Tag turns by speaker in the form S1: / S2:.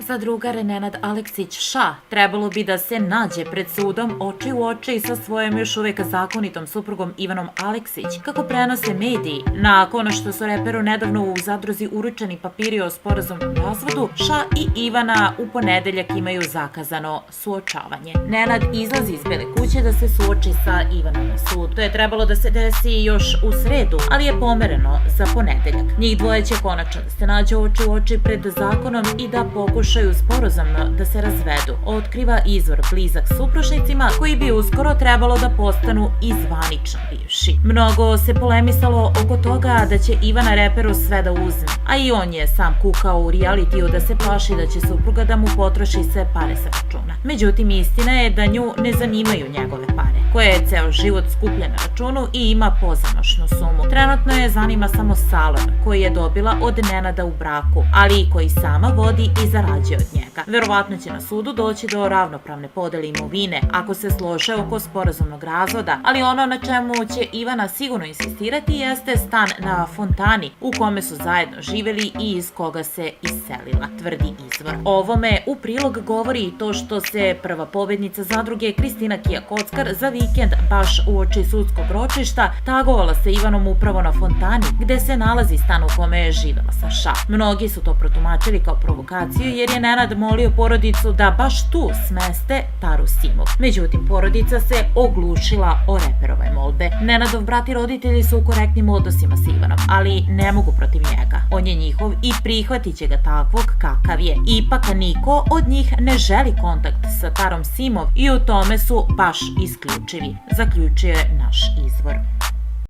S1: Za drugar Nenad Aleksić Ša trebalo bi da se nađe pred sudom oči u oči sa svojom još uvek zakonitom suprugom Ivanom Aleksić, kako prenose mediji. Nakon što su reperu nedavno u zadruzi uručeni papiri o sporazumnom razvodu, Ša i Ivana u ponedeljak imaju zakazano suočavanje. Nenad izlazi iz Bele kuće da se suoči sa Ivanom na sudu. To je trebalo da se desi još u sredu, ali je pomereno za ponedeljak. Njih dvoje će konačno da se nađe oči u oči pred zakonom i da pokušaju sporazumno da se razvedu, otkriva izvor blizak supružnicima koji bi uskoro trebalo da postanu i zvanično bivši. Mnogo se polemisalo oko toga da će Ivana reperu sve da uzme, a i on je sam kukao u realitiju da se plaši da će supruga da mu potroši sve pare sa računa. Međutim, istina je da nju ne zanimaju njegove pare, koje je ceo život skupljen na računu i ima pozamašnu sumu. Trenutno je zanima samo salon koji je dobila od Nenada u braku, ali i koji sama vodi i zarađuje od njega. Verovatno će na sudu doći do ravnopravne podele imovine ako se slože oko sporazumnog razvoda, ali ono na čemu će Ivana sigurno insistirati jeste stan na Fontani u kome su zajedno živeli i iz koga se iselila, tvrdi izvor. Ovome u prilog govori i to što se prva pobednica zadruge Kristina Kija-Kockar za vikend baš uoči sudskog ročišta tagovala sa Ivanom upravo na Fontani, gde se nalazi stan u kome je živela sa Ša. Mnogi su to protumačili kao provokaciju jer je Nenad molio porodicu da baš tu smeste Taru Simov. Međutim, porodica se oglušila o reperove molbe. Nenadov brat i roditelji su u korektnim odnosima sa Ivanom, ali ne mogu protiv njega. On je njihov i prihvatit će ga takvog kakav je. Ipak niko od njih ne želi kontakt sa Tarom Simov i u tome su baš isključivi, zaključuje naš izvor.